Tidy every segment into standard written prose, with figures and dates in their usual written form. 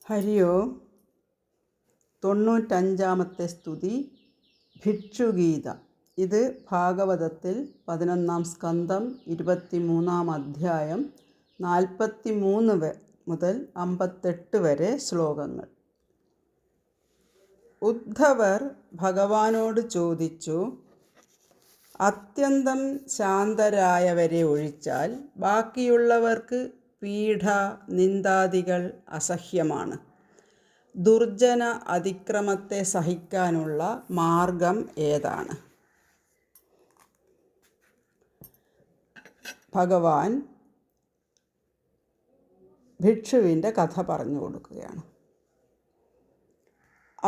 ഹരി ഓം. 95-ാമത്തെ സ്തുതി ഭിക്ഷുഗീതം. ഇത് ഭാഗവതത്തിൽ 11-ാം സ്കന്ധം 23-ാം അധ്യായം 43 മുതൽ 58 വരെ ശ്ലോകങ്ങൾ. ഉദ്ധവർ ഭഗവാനോട് ചോദിച്ചു, അത്യന്തം ശാന്തരായവരെ ഒഴിച്ചാൽ ബാക്കിയുള്ളവർക്ക് പീഡ നിന്ദാദികൾ അസഹ്യമാണ്. ദുർജന അതിക്രമത്തെ സഹിക്കാനുള്ള മാർഗം ഏതാണ്? ഭഗവാൻ ഭിക്ഷുവിൻ്റെ കഥ പറഞ്ഞു കൊടുക്കുകയാണ്.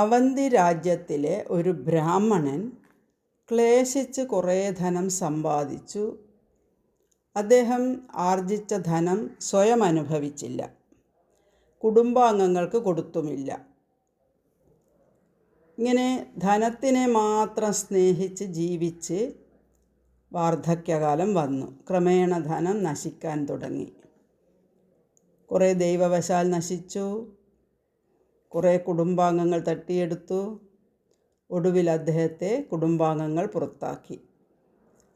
അവന്തി രാജ്യത്തിലെ ഒരു ബ്രാഹ്മണൻ ക്ലേശിച്ച് കുറേ ധനം സമ്പാദിച്ചു. അദ്ദേഹം ആർജിച്ച ധനം സ്വയം അനുഭവിച്ചില്ല, കുടുംബാംഗങ്ങൾക്ക് കൊടുത്തുമില്ല. ഇങ്ങനെ ധനത്തിനെ മാത്രം സ്നേഹിച്ച് ജീവിച്ച് വാർദ്ധക്യകാലം വന്നു. ക്രമേണ ധനം നശിക്കാൻ തുടങ്ങി. കുറേ ദൈവവശാൽ നശിച്ചു, കുറേ കുടുംബാംഗങ്ങൾ തട്ടിയെടുത്തു. ഒടുവിൽ അദ്ദേഹത്തെ കുടുംബാംഗങ്ങൾ പുറത്താക്കി.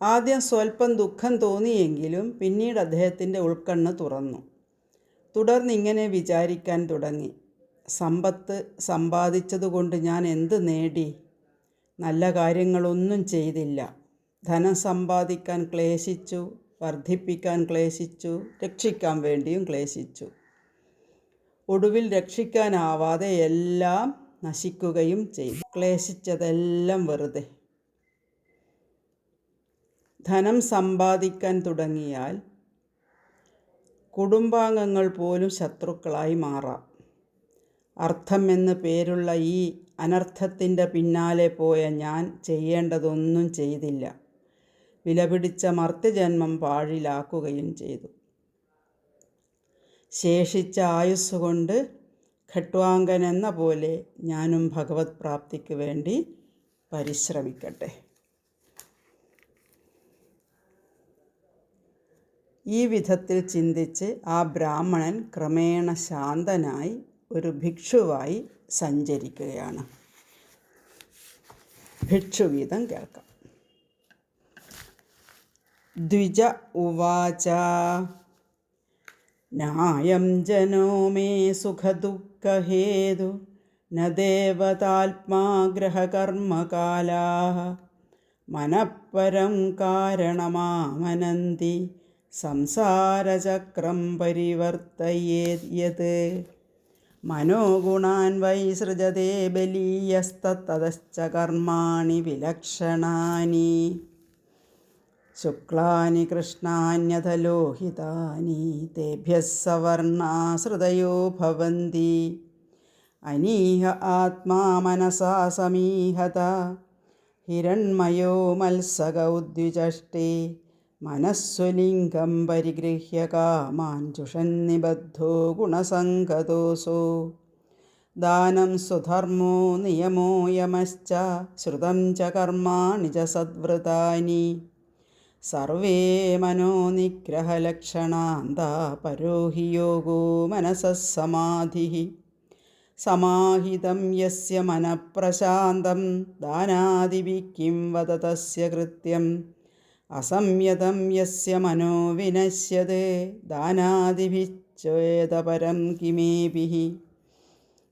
ആദ്യം സ്വല്പം ദുഃഖം തോന്നിയെങ്കിലും പിന്നീട് അദ്ദേഹത്തിൻ്റെ ഉൾക്കണ്ണ് തുറന്നു. തുടർന്ന് ഇങ്ങനെ വിചാരിക്കാൻ തുടങ്ങി, സമ്പത്ത് സമ്പാദിച്ചതുകൊണ്ട് ഞാൻ എന്ത് നേടി? നല്ല കാര്യങ്ങളൊന്നും ചെയ്തില്ല. ധനം സമ്പാദിക്കാൻ ക്ലേശിച്ചു, വർദ്ധിപ്പിക്കാൻ ക്ലേശിച്ചു, രക്ഷിക്കാൻ വേണ്ടിയും ക്ലേശിച്ചു. ഒടുവിൽ രക്ഷിക്കാനാവാതെ എല്ലാം നശിക്കുകയും ചെയ്തു. ക്ലേശിച്ചതെല്ലാം വെറുതെ. ധനം സമ്പാദിക്കാൻ തുടങ്ങിയാൽ കുടുംബാംഗങ്ങൾ പോലും ശത്രുക്കളായി മാറാം. അർത്ഥം എന്ന് പേരുള്ള ഈ അനർത്ഥത്തിൻ്റെ പിന്നാലെ പോയ ഞാൻ ചെയ്യേണ്ടതൊന്നും ചെയ്തില്ല. വിലപിടിച്ച മർത്യജന്മം പാഴിലാക്കുകയും ചെയ്തു. ശേഷിച്ച ആയുസ്സുകൊണ്ട് ഖട്വാങ്കൻ എന്ന പോലെ ഞാനും ഭഗവത് പ്രാപ്തിക്ക് വേണ്ടി പരിശ്രമിക്കട്ടെ. ഈ വിധത്തിൽ ചിന്തിച്ച് ആ ബ്രാഹ്മണൻ ക്രമേണ ശാന്തനായി ഒരു ഭിക്ഷുവായി സഞ്ചരിക്കുകയാണ്. ഭിക്ഷുഗീതം കേൾക്കാം. ദ്വിജ ഉവാച നായം ജനോ മേ സുഖദുഃഖഹേതു ന ദേവതാത്മാ ഗ്രഹകർമ്മകാലാഃ മനഃപരം കാരണമാമനന്തി സംസാരചക്രം പരിവർത്തയേത് യത് മനോഗുണാൻ വൈ സൃജതേ ബലീയസ്തതശ്ച കർമാണി വിലക്ഷണാനി ശുക്ലാനി കൃഷ്ണാന്യഥ ലോഹിതാനി തേഭ്യഃ സവർണാ ശ്രുതയോ ഭവന്തി അനീഹ ആത്മാ മനസാ സമീഹത ഹിരണ്മയോ മത്സകൗ ദ്വിജഷ്ടി മനസ്സുലിംഗം പരിഗൃഹ്യ കാമാൻ ചുഷന്നിബദ്ധോ ഗുണസംഗതോസോ ദാനം സ്വധർമ്മോ നിയമോ യമശ്ച ശ്രുതം ച കർമാണി ച സദ്വൃതാനി സർവേ മനോനിഗ്രഹലക്ഷണാന്താ പരോ ഹി യോഗോ മനസഃ സമാധിഃ സമാഹിതം യസ്യ മനഃപ്രശാന്തം ദാനാദിഭിः കിം വദ തസ്യ കൃത്യം അസംയതം യസ്യ മനോ വിനശ്യതേ ദാനാദിഭിശ്ചേതപരം കിമേഭിः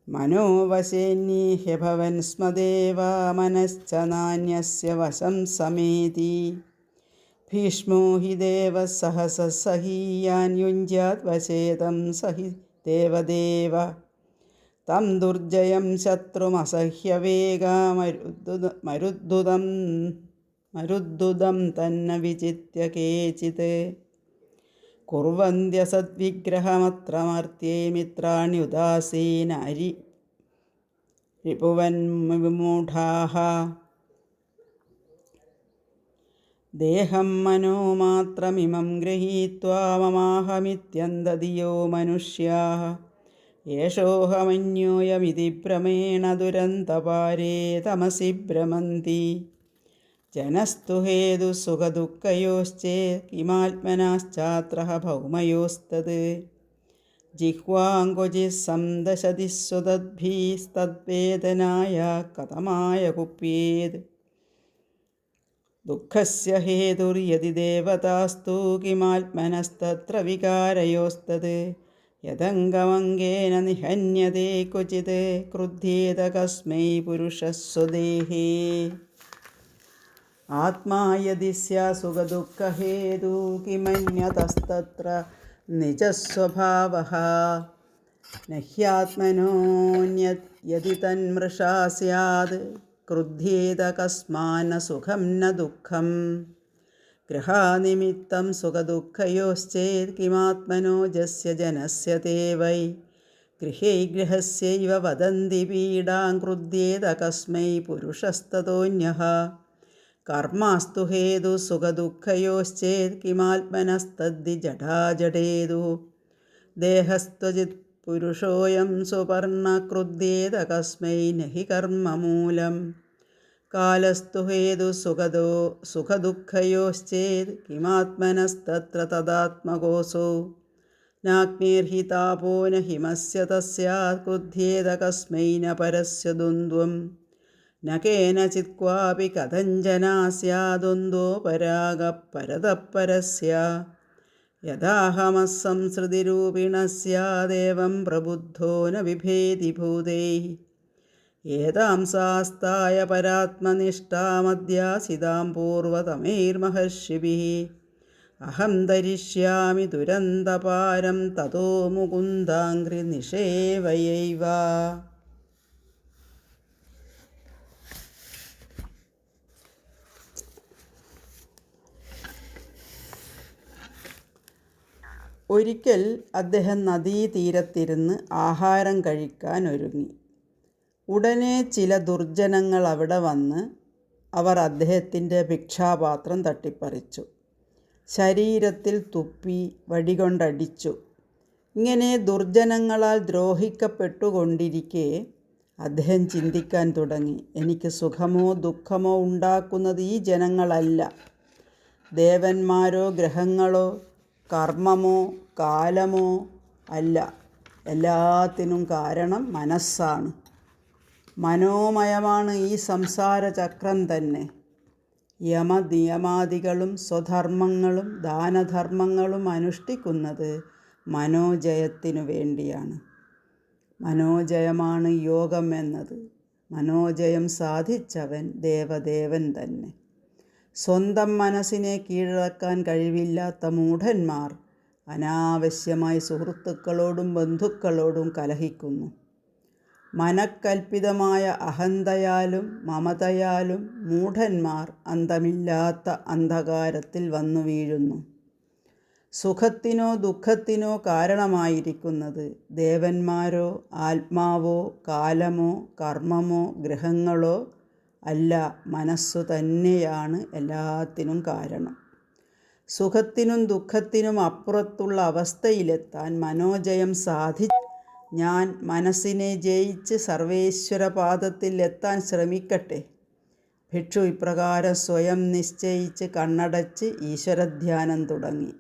മനോവശേന്യേഹ്യ ഭവൻ സ്മദേവ മനശ്ച നാന്യസ്യ വശം സമേതി ഭീഷ്മോ ഹി ദേവഃ സഹസ സഹീയാൻ യുഞ്ജ്യാത് വശേതം സഹി ദേവദേവ തം ദുർജയം ശത്രുമസഹ്യവേഗാ മരുദ്ദുതം തന്ന വിചിത്യ കേചിത് കുർവന്ത്യസദ്വിഗ്രഹമത്രമർത്യേ മിത്രാണി ഉദാസീന രിപുവൻ വിമൂഢാഃ ദേഹം മനോമാത്രമിമം ഗൃഹീത്വാ മമാഹമിത്യന്തധിയോ മനുഷ്യാഃ യേഷോഹമന്യോയമിതി ഭ്രമേണ ദുരന്തപാരേ തമസി ഭ്രമന്തി ജനസ്തു ഹേതുസുഖദുഃഖയോശ്ചേ കിമാത്മനാശ്ചാത്രഃ ഭൗമയോസ്തത് ജിഹ്വാങ്കുചിസ്സംദശതി സ്വതദ്ഭീസ്തദ്വേദനായ കഥമായ കുപ്യേത്. ദുഃഖസ്യ ഹേതുർയതി ദേവതാസ്തു കിമാത്മനസ്തത്ര വികാരയോസ്തത്. യദംഗമംഗേന നിഹന്യതേ ക്വചിത് ക്രുധ്യേത കസ്മൈ പുരുഷഃ സ്വദേഹേ. ആത്മാ യദി സ്യാസുഖദുഃഖഹേതു കിമന്യതസ്തത്ര നിജസ്വഭാവഃ. നഹ്യാത്മനോന്യത് യദി തന്മൃഷാ സ്യാത് ക്രുധ്യേത കസ്മാന്ന സുഖം ന ദുഃഖം. ഗൃഹാനിമിത്തം സുഖദുഃഖയോശ്ചേത് കിമാത്മനോജസ്യ ജനസ്യ തേ വൈ. ഗൃഹേ ഗൃഹസ്യൈവ വദന്തി പീഡാം ക്രുധ്യേത കസ്മൈ പുരുഷസ്തതോന്യഃ. കർമാസ്തു ഹേതു സുഖദുഃഖയോശ്ചേത് കിമാത്മനസ്തദ്ധി ജഡാജഡേതു. ദേഹസ്ത്വജിത് പുരുഷോയം സുപർണ ക്രുധ്യേത കസ്മൈ നഹി കർമ്മമൂലം. കാലസ്തു ഹേതു സുഖദുഃഖയോശ്ചേത് കിമാത്മനസ്തത്ര തദാത്മകോസോ. നാഗ്നിർഹി താപോ ന ഹിമസ്യ തസ്യാത് ക്രുധ്യേത കസ്മൈ ന പരസ്യ ദ്വന്ദ്വം. ന കേനചിത് ക്വാപി കഥഞ്ജനാ സ്യാദ്വന്ദ്വോ പരാഗഃ പരതഃ പരസ്യ. യഥാഹമസ്സംസൃതിരൂപിണഃ സ്യാദേവം പ്രബുദ്ധോ ന ബിഭേതി ഭൂതൈഃ. ഏതാം സാസ്തായ പരാത്മനിഷ്ഠാമധ്യാസിതാം പൂർവതമൈർമഹർഷിഭിഃ. അഹം ധരിഷ്യാമി ദുരന്തപാരം തതോ മുകുന്ദാംഘ്രി നിഷേവയൈവ. ഒരിക്കൽ അദ്ദേഹം നദീതീരത്തിരുന്ന് ആഹാരം കഴിക്കാൻ ഒരുങ്ങി. ഉടനെ ചില ദുർജനങ്ങൾ അവിടെ വന്ന് അവർ അദ്ദേഹത്തിൻ്റെ ഭിക്ഷാപാത്രം തട്ടിപ്പറിച്ചു. ശരീരത്തിൽ തുപ്പി വടികൊണ്ടടിച്ചു. ഇങ്ങനെ ദുർജനങ്ങളാൽ ദ്രോഹിക്കപ്പെട്ടുകൊണ്ടിരിക്കെ അദ്ദേഹം ചിന്തിക്കാൻ തുടങ്ങി, എനിക്ക് സുഖമോ ദുഃഖമോ ഉണ്ടാക്കുന്നത് ഈ ജനങ്ങളല്ല. ദേവന്മാരോ ഗ്രഹങ്ങളോ കർമ്മമോ കാലമോ അല്ല. എല്ലാത്തിനും കാരണം മനസ്സാണ്. മനോമയമാണ് ഈ സംസാരചക്രം തന്നെ. യമനിയമാദികളും സ്വധർമ്മങ്ങളും ദാനധർമ്മങ്ങളും അനുഷ്ഠിക്കുന്നത് മനോജയത്തിനു വേണ്ടിയാണ്. മനോജയമാണ് യോഗം എന്നത്. മനോജയം സാധിച്ചവൻ ദേവദേവൻ തന്നെ. സ്വന്തം മനസ്സിനെ കീഴടക്കാൻ കഴിവില്ലാത്ത മൂഢന്മാർ അനാവശ്യമായി സുഹൃത്തുക്കളോടും ബന്ധുക്കളോടും കലഹിക്കുന്നു. മനക്കൽപ്പിതമായ അഹന്തയാലും മമതയാലും മൂഢന്മാർ അന്തമില്ലാത്ത അന്ധകാരത്തിൽ വന്നു വീഴുന്നു. സുഖത്തിനോ ദുഃഖത്തിനോ കാരണമായിരിക്കുന്നത് ദേവന്മാരോ ആത്മാവോ കാലമോ കർമ്മമോ ഗ്രഹങ്ങളോ അല്ല, മനസ്സു തന്നെയാണ് എല്ലാത്തിനും കാരണം. സുഖത്തിനും ദുഃഖത്തിനും അപ്പുറത്തുള്ള അവസ്ഥയിലെത്താൻ മനോജയം ഞാൻ മനസ്സിനെ ജയിച്ച് സർവേശ്വരപാദത്തിൽ എത്താൻ ശ്രമിക്കട്ടെ. ഭിക്ഷു ഇപ്രകാരം സ്വയം നിശ്ചയിച്ച് കണ്ണടച്ച് ഈശ്വരധ്യാനം തുടങ്ങി.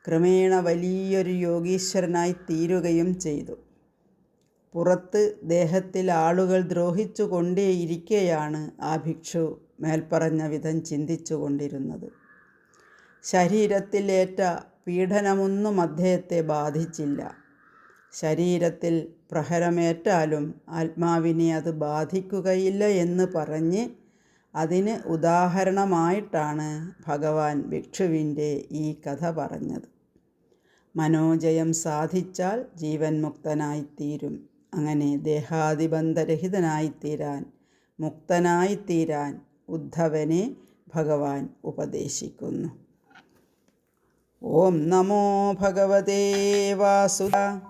ക്രമേണ വലിയൊരു യോഗീശ്വരനായി തീരുകയും ചെയ്തു. പുറത്ത് ദേഹത്തിൽ ആളുകൾ ദ്രോഹിച്ചു കൊണ്ടേയിരിക്കെയാണ് ആ ഭിക്ഷു മേൽപ്പറഞ്ഞ വിധം ചിന്തിച്ചു കൊണ്ടിരുന്നത്. ശരീരത്തിൽ ഏറ്റ പീഡനമൊന്നും അദ്ദേഹത്തെ ബാധിച്ചില്ല. ശരീരത്തിൽ പ്രഹരമേറ്റാലും ആത്മാവിനെ അത് ബാധിക്കുകയില്ല എന്ന് പറഞ്ഞ് അതിന് ഉദാഹരണമായിട്ടാണ് ഭഗവാൻ ഭിക്ഷുവിൻ്റെ ഈ കഥ പറഞ്ഞത്. മനോജയം സാധിച്ചാൽ ജീവൻ മുക്തനായിത്തീരും. അങ്ങനെ ദേഹാദിബന്ധരഹിതനായിത്തീരാൻ, മുക്തനായിത്തീരാൻ ഉദ്ധവനെ ഭഗവാൻ ഉപദേശിക്കുന്നു. ഓം നമോ ഭഗവതേ വാസുദേവായ.